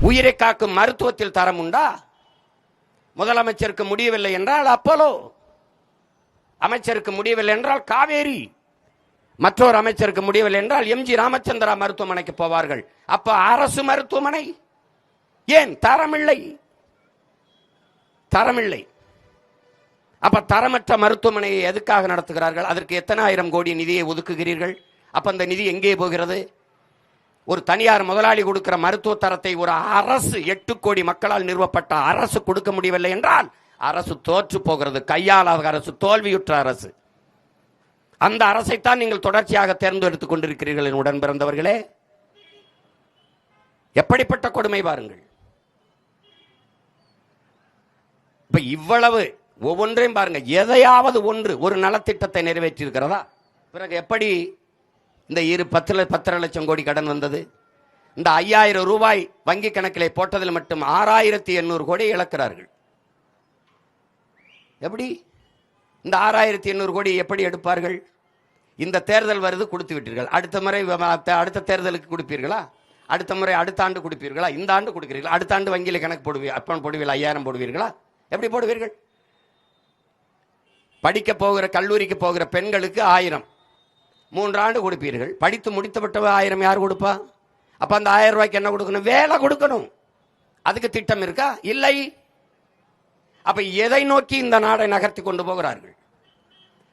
உயிரை காக்கும் மருத்துவத்தில் தரம் உண்டா? முதலமைச்சருக்கு முடியவில்லை என்றால் அப்போலோ, அமைச்சருக்கு முடியவில்லை என்றால் காவேரி, மற்றொரு அமைச்சருக்கு முடியவில்லை என்றால் எம்ஜி ராமச்சந்திரா மருத்துவமனைக்கு போவார்கள். அப்ப அரசு மருத்துவமனை ஏன் தரமில்லை? தரமில்லை. அப்ப தரமற்ற மருத்துவமனையை எதுக்காக நடத்துகிறார்கள்? அதற்கு எத்தனை ஆயிரம் கோடி நிதியை ஒதுக்குகிறீர்கள்? அப்ப அந்த நிதி எங்கே போகிறது? ஒரு தனியார் முதலாளி கொடுக்கிற மருத்துவ தரத்தை ஒரு அரசு, 8 கோடி மக்களால் நிறுவப்பட்ட அரசு கொடுக்க முடியவில்லை என்றால் அரசு தோற்று போகிறது. கையாளாத அரசு, தோல்வியுற்ற அரசு. அந்த அரசைத்தான் நீங்கள் தொடர்ச்சியாக தேர்ந்தெடுத்துக் கொண்டிருக்கிறீர்கள். என் உடன் பிறந்தவர்களே, எப்படிப்பட்ட கொடுமை பாருங்கள். இப்ப இவ்வளவு ஒவ்வொன்றையும் பாருங்க. எதையாவது ஒரு நலத்திட்டத்தை நிறைவேற்றி இருக்கிறதா? பிறகு எப்படி இந்த 10 லட்சம் கோடி கடன் வந்தது? இந்த 5000 ரூபாய் வங்கி கணக்கிலே போட்டதில் மட்டும் 6800 கோடி இழக்கிறார்கள். எப்படி இந்த 6800 கோடி எப்படி எடுப்பார்கள்? இந்த தேர்தல் வருது, கொடுத்து விட்டீர்கள். அடுத்த முறை அடுத்த தேர்தலுக்கு கொடுப்பீர்களா? அடுத்த முறை அடுத்த ஆண்டு கொடுப்பீர்களா? இந்த ஆண்டு கொடுக்கிறீர்களா? அடுத்த ஆண்டு வங்கியில் கணக்கு போடுவீர்கள் 5000 போடுவீர்களா? எப்படி போடுவீர்கள்? படிக்க போகிற கல்லூரிக்கு போகிற பெண்களுக்கு 1000 3 ஆண்டு கொடுப்பீர்கள். படித்து முடித்துவிட்ட 1000 யார் கொடுப்பா? அப்ப அந்த 1000 ரூபாய்க்கு என்ன கொடுக்கணும்? வேலை கொடுக்கணும். அதுக்கு திட்டம் இருக்கா? இல்லை. அப்ப எதை நோக்கி இந்த நாடை நகர்த்தி கொண்டு போகிறார்கள்?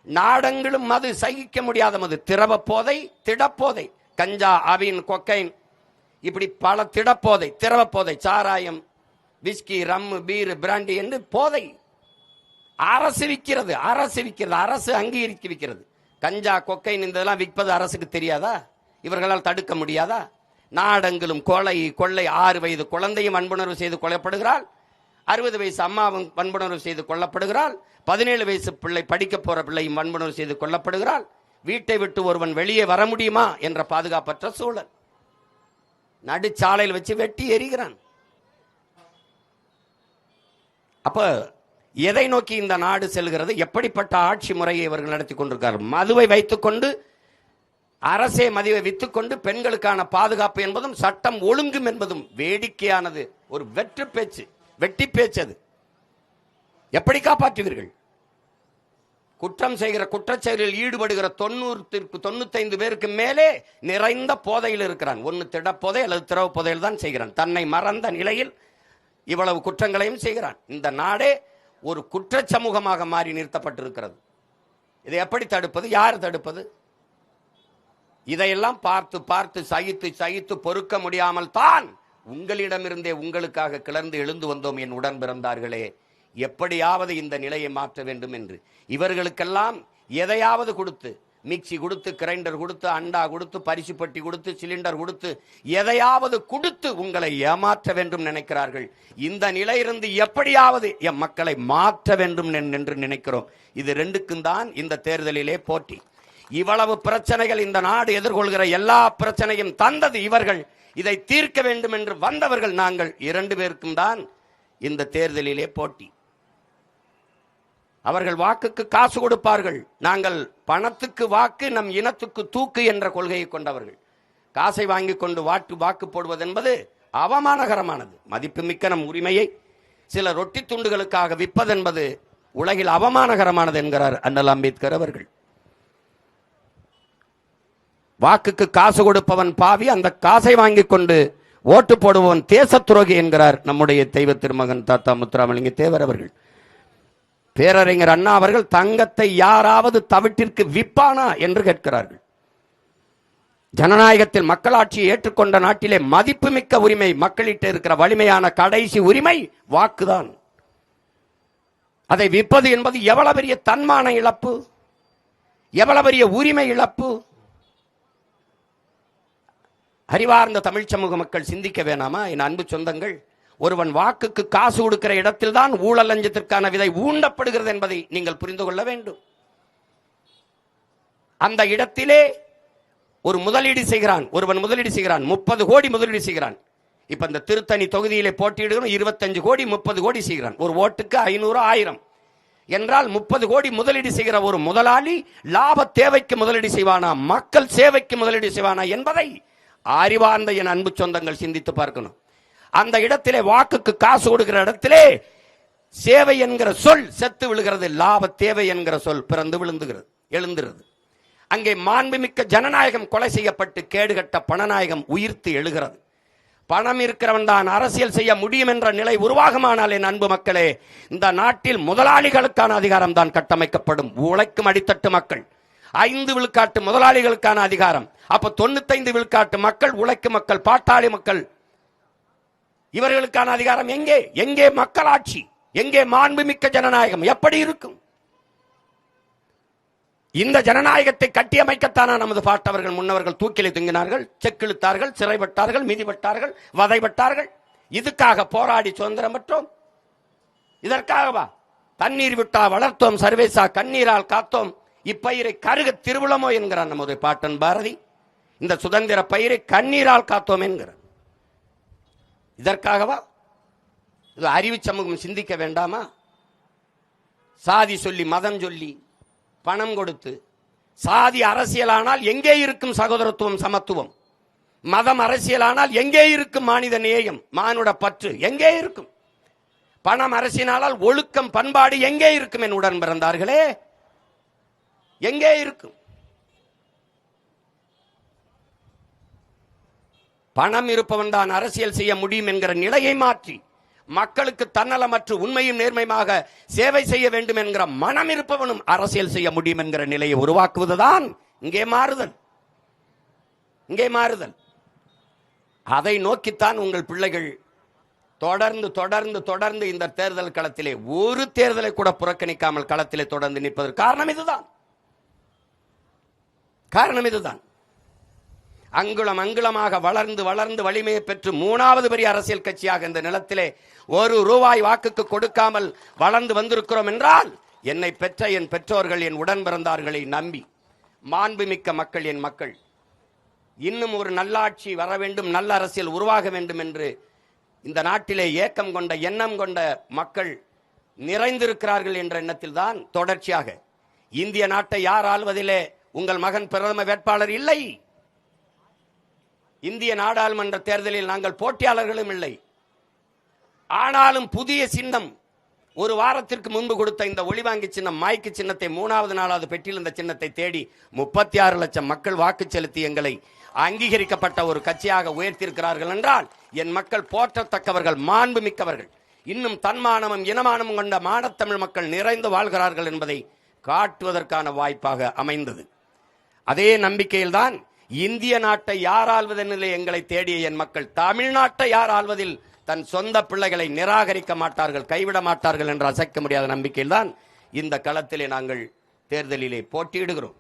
நாடங்களும் மது, சகிக்க முடியாத மது, திரவ போதை, திடப்போதை, கஞ்சா, அவின், கொக்கைன், இப்படி பல திடப்போதை, திரவ போதை, சாராயம், விஸ்கி, ரம்மு, பீர், பிராண்டி என்று போதை அரசு விற்கிறது. அரசு அங்கீகரித்து விற்கிறது. கஞ்சா, கொக்கைன் இதெல்லாம் விற்பது அரசுக்கு தெரியாதா? இவர்களால் தடுக்க முடியாதா? நாடெங்கிலும் கொலை, கொள்ளை, 6 வயது குழந்தையும் வன்புணர்வு செய்து கொல்லப்படுகிறாள். 60 வயசு அம்மாவும் வன்புணர்வு செய்து கொல்லப்படுகிறாள். 17 வயசு பிள்ளை, படிக்க போற பிள்ளையும் வன்புணர்வு செய்து கொல்லப்படுகிறாள். வீட்டை விட்டு ஒருவன் வெளியே வர முடியுமா என்ற பாதுகாப்பற்ற சூழல். நடுச்சாலையில் வச்சு வெட்டி எறிகிறான். அப்ப எதை நோக்கி இந்த நாடு செல்கிறது? எப்படிப்பட்ட ஆட்சி முறையை இவர்கள் நடத்தி கொண்டிருக்கிறார்கள்? மதுவை வைத்துக்கொண்டு, அரசே மதுவை வித்துக்கொண்டு பெண்களுக்கான பாதுகாப்பு என்பதும் சட்டம் ஒழுங்கும் என்பதும் வேடிக்கையானது. ஒரு வெட்டி பேச்சு. அது எப்படி காப்பாற்றுவீர்கள்? குற்றம் செய்கிற, குற்றச்செயலில் ஈடுபடுகிற 95 பேருக்கு மேலே நிறைந்த போதையில் இருக்கிறான். ஒன்னு திடப்போதை அல்லது திரவ போதையில் தான் செய்கிறான். தன்னை மறந்த நிலையில் இவ்வளவு குற்றங்களையும் செய்கிறான். இந்த நாடே ஒரு குற்ற சமூகமாக மாறி நிறுத்தப்பட்டிருக்கிறது. இதை எப்படி தடுப்பது? யார் தடுப்பது? இதையெல்லாம் பார்த்து சகித்து பொறுக்க முடியாமல் தான் உங்களிடமிருந்தே உங்களுக்காக கிளர்ந்து எழுந்து வந்தோம். என் உடன் பிறந்தார்களே, எப்படியாவது இந்த நிலையை மாற்ற வேண்டும் என்று இவர்களுக்கெல்லாம் எதையாவது கொடுத்து, மிக்சி கொடுத்து, கிரைண்டர் கொடுத்து, அண்டா கொடுத்து, பரிசு பெட்டி கொடுத்து, சிலிண்டர் கொடுத்து, எதையாவது கொடுத்து உங்களை ஏமாற்ற வேண்டும் நினைக்கிறார்கள். இந்த நிலையிலிருந்து எப்படியாவது எம் மக்களை மாற்ற வேண்டும் என்று நினைக்கிறோம். இது ரெண்டுக்கும் தான் இந்த தேர்தலிலே போட்டி. இவ்வளவு பிரச்சனைகள் இந்த நாடு எதிர்கொள்கிற எல்லா பிரச்சனையும் தந்தது இவர்கள். இதை தீர்க்க வேண்டும் என்று வந்தவர்கள் நாங்கள். 2 பேருக்கும் தான் இந்த தேர்தலிலே போட்டி. அவர்கள் வாக்குக்கு காசு கொடுப்பார்கள். நாங்கள் பணத்துக்கு வாக்கு, நம் இனத்துக்கு தூக்கு என்ற கொள்கையை கொண்டவர்கள். காசை வாங்கி கொண்டு வாக்கு போடுவது என்பது அவமானகரமானது. மதிப்புமிக்க நம் உரிமையை சில ரொட்டி துண்டுகளுக்காக விற்பது என்பது உலகில் அவமானகரமானது என்கிறார் அண்ணல் அம்பேத்கர் அவர்கள். வாக்குக்கு காசு கொடுப்பவன் பாவி, அந்த காசை வாங்கி கொண்டு ஓட்டு போடுபவன் தேச துரோகி என்கிறார் நம்முடைய தெய்வ திருமகன் தாத்தா முத்துராமலிங்க தேவர் அவர்கள். பேரறிஞர் அண்ணா அவர்கள் தங்கத்தை யாராவது தவிட்டிற்கு விற்பானா என்று கேட்கிறார்கள். ஜனநாயகத்தில் மக்களாட்சியை ஏற்றுக்கொண்ட நாட்டிலே மதிப்புமிக்க உரிமை, மக்களிட்ட இருக்கிற வலிமையான கடைசி உரிமை வாக்குதான். அதை விற்பது என்பது எவ்வளவு பெரிய தன்மான இழப்பு, எவ்வளவு பெரிய உரிமை இழப்பு. அறிவார்ந்த தமிழ் சமூக மக்கள் சிந்திக்க வேணாமா? என் அன்பு சொந்தங்கள், ஒருவன் வாக்குக்கு காசு கொடுக்கிற இடத்தில் தான் ஊழல் லஞ்சத்திற்கான விதை ஊண்டப்படுகிறது என்பதை நீங்கள் புரிந்து கொள்ள வேண்டும். அந்த இடத்திலே ஒரு முதலீடு செய்கிறான், ஒருவன் முதலீடு செய்கிறான், 30 கோடி முதலீடு செய்கிறான். இப்ப இந்த திருத்தணி தொகுதியிலே போட்டியிடுகிறோம், 25 கோடி 30 கோடி செய்கிறான். ஒரு ஓட்டுக்கு 500 1000 என்றால் 30 கோடி முதலீடு செய்கிற ஒரு முதலாளி லாப தேவைக்கு முதலீடு செய்வானா, மக்கள் சேவைக்கு முதலீடு செய்வானா என்பதை அறிவார்ந்த என் அன்பு சொந்தங்கள் சிந்தித்து பார்க்கணும். அந்த இடத்திலே வாக்குக்கு காசு கொடுக்கிற இடத்திலே சேவை என்கிற சொல் செத்து விழுகிறது. லாப தேவை என்கிற சொல் பிறந்து விழுந்துகிறது, எழுந்துகிறது. அங்கே மாண்புமிக்க ஜனநாயகம் கொலை செய்யப்பட்டு கேடுகட்ட பணநாயகம் உயிர்த்து எழுகிறது. பணம் இருக்கிறவன் தான் அரசியல் செய்ய முடியும் என்ற நிலை உருவாகுமானால் என் அன்பு மக்களே, இந்த நாட்டில் முதலாளிகளுக்கான அதிகாரம் தான் கட்டமைக்கப்படும். உழைக்கும் அடித்தட்டு மக்கள் 5 விழுக்காட்டு முதலாளிகளுக்கான அதிகாரம். அப்ப 95 விழுக்காட்டு மக்கள், உழைக்கும் மக்கள், பாட்டாளி மக்கள், இவர்களுக்கான அதிகாரம் எங்கே? எங்கே மக்களாட்சி? எங்கே மாண்புமிக்க ஜனநாயகம்? எப்படி இருக்கும்? இந்த ஜனநாயகத்தை கட்டியமைக்கத்தான நமது பாட்டவர்கள் முன்னவர்கள் தூக்கிலை தொங்கினார்கள், செக்கிழுத்தார்கள், சிறைப்பட்டார்கள், மிதிப்பட்டார்கள், வதைப்பட்டார்கள். இதுக்காக போராடி சுதந்திரம் பெற்றோம். இதற்காகவா? தண்ணீர் விட்டா வளர்த்தோம் சர்வேசா, கண்ணீரால் காத்தோம் இப்பயிரை கருக திருவிழமோ என்கிறார் நமது பாட்டன் பாரதி. இந்த சுதந்திர பயிரை கண்ணீரால் காத்தோம் என்கிறார். இதற்காகவா? இது அறிவு சமூகம் சிந்திக்க வேண்டாமா? சாதி சொல்லி, மதம் சொல்லி, பணம் கொடுத்து, சாதி அரசியலானால் எங்கே இருக்கும் சகோதரத்துவம், சமத்துவம்? மதம் அரசியலானால் எங்கே இருக்கும் மானித நேயம், மானுட பற்று? எங்கே இருக்கும்? பணம் அரசியலானால் ஒழுக்கம், பண்பாடு எங்கே இருக்கும்? என் உடன் பிறந்தார்களே, எங்கே இருக்கும்? பணம் இருப்பவன் தான் அரசியல் செய்ய முடியும் என்கிற நிலையை மாற்றி மக்களுக்கு தன்னலமற்று உண்மையும் நேர்மையாக சேவை செய்ய வேண்டும் என்கிற மனம் இருப்பவனும் அரசியல் செய்ய முடியும் என்கிற நிலையை உருவாக்குவதுதான் இங்கே மாறுதல். இங்கே மாறுதல். அதை நோக்கித்தான் உங்கள் பிள்ளைகள் தொடர்ந்து தொடர்ந்து தொடர்ந்து இந்த தேர்தல் களத்திலே ஒரு தேர்தலை கூட புறக்கணிக்காமல் களத்திலே தொடர்ந்து நிற்பதற்கு காரணம் இதுதான். காரணம் இதுதான். அங்குலம் அங்குலமாக வளர்ந்து வளர்ந்து வலிமையை பெற்று 3வது பெரிய அரசியல் கட்சியாக இந்த நிலத்திலே ₹1 வாக்குக்கு கொடுக்காமல் வளர்ந்து வந்திருக்கிறோம் என்றால், என்னை பெற்ற என் பெற்றோர்கள், என் உடன் பிறந்தார்களை நம்பி மாண்புமிக்க மக்கள், என் மக்கள் இன்னும் ஒரு நல்லாட்சி வர வேண்டும், நல்ல அரசியல் உருவாக வேண்டும் என்று இந்த நாட்டிலே ஏக்கம் கொண்ட, எண்ணம் கொண்ட மக்கள் நிறைந்திருக்கிறார்கள் என்ற எண்ணத்தில் தான் தொடர்ச்சியாக இந்திய நாட்டை யார் ஆள்வதிலே உங்கள் மகன் பிரதம வேட்பாளர் இல்லை. இந்திய நாடாளுமன்ற தேர்தலில் நாங்கள் போட்டியாளர்களும் இல்லை. ஆனாலும் புதிய சின்னம், ஒரு வாரத்திற்கு முன்பு கொடுத்த இந்த ஒளிவாங்கி சின்னம், மைக்கு சின்னத்தை 3வது 4வது பெட்டியில் இந்த சின்னத்தை தேடி 36 லட்சம் மக்கள் வாக்கு செலுத்தி எங்களை அங்கீகரிக்கப்பட்ட ஒரு கட்சியாக உயர்த்தியிருக்கிறார்கள் என்றால், என் மக்கள் போற்றத்தக்கவர்கள், மாண்பு மிக்கவர்கள், இன்னும் தன்மானமும் இனமானமும் கொண்ட மானத்தமிழ் மக்கள் நிறைந்து வாழ்கிறார்கள் என்பதை காட்டுவதற்கான வாய்ப்பாக அமைந்தது. அதே நம்பிக்கையில்தான் இந்திய நாட்டை யார் ஆள்வதெனிலே எங்களை தேடிய என் மக்கள் தமிழ்நாட்டை யார் ஆள்வதில் தன் சொந்த பிள்ளைகளை நிராகரிக்க மாட்டார்கள், கைவிட மாட்டார்கள் என்ற அசைக்க முடியாத நம்பிக்கையில் தான் இந்த களத்திலே நாங்கள் தேர்தலிலே போட்டியிடுகிறோம்.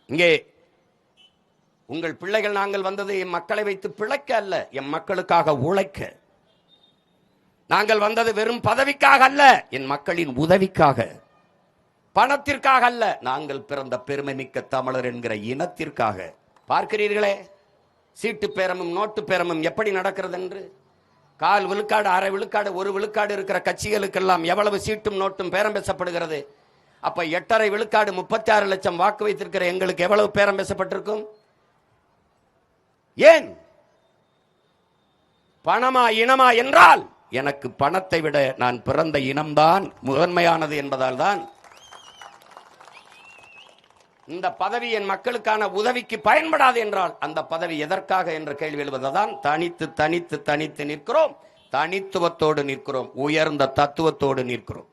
இங்கே உங்கள் பிள்ளைகள் நாங்கள் வந்தது என் மக்களை வைத்து பிழைக்க அல்ல, என் மக்களுக்காக உழைக்க. நாங்கள் வந்தது வெறும் பதவிக்காக அல்ல, என் மக்களின் உதவிக்காக, பணத்திற்காக அல்ல, நாங்கள் பிறந்த பெருமை மிக்க தமிழர் என்கிற இனத்திற்காக. பார்க்கிறீர்களே, சீட்டு பேரமும் நோட்டு பேரமும் எப்படி நடக்கிறது என்று. 1/4 விழுக்காடு, 1/2 விழுக்காடு, 1 விழுக்காடு இருக்கிற கட்சிகளுக்கெல்லாம் எவ்வளவு சீட்டும் நோட்டும் பேரம் பேசப்படுகிறது. அப்ப 8.5 விழுக்காடு 36 லட்சம் வாக்கு வைத்திருக்கிற எங்களுக்கு எவ்வளவு பேரம் பேசப்பட்டிருக்கும்? ஏன்? பணமா இனமா என்றால், எனக்கு பணத்தை விட நான் பிறந்த இனம்தான் முதன்மையானது என்பதால் தான் இந்த பதவி என் மக்களுக்கான உதவிக்கு பயன்படாது என்றால் அந்த பதவி எதற்காக என்ற கேள்வி எழுவதுதான். தனித்து தனித்து தனித்து நிற்கிறோம், தனித்துவத்தோடு நிற்கிறோம், உயர்ந்த தத்துவத்தோடு நிற்கிறோம்.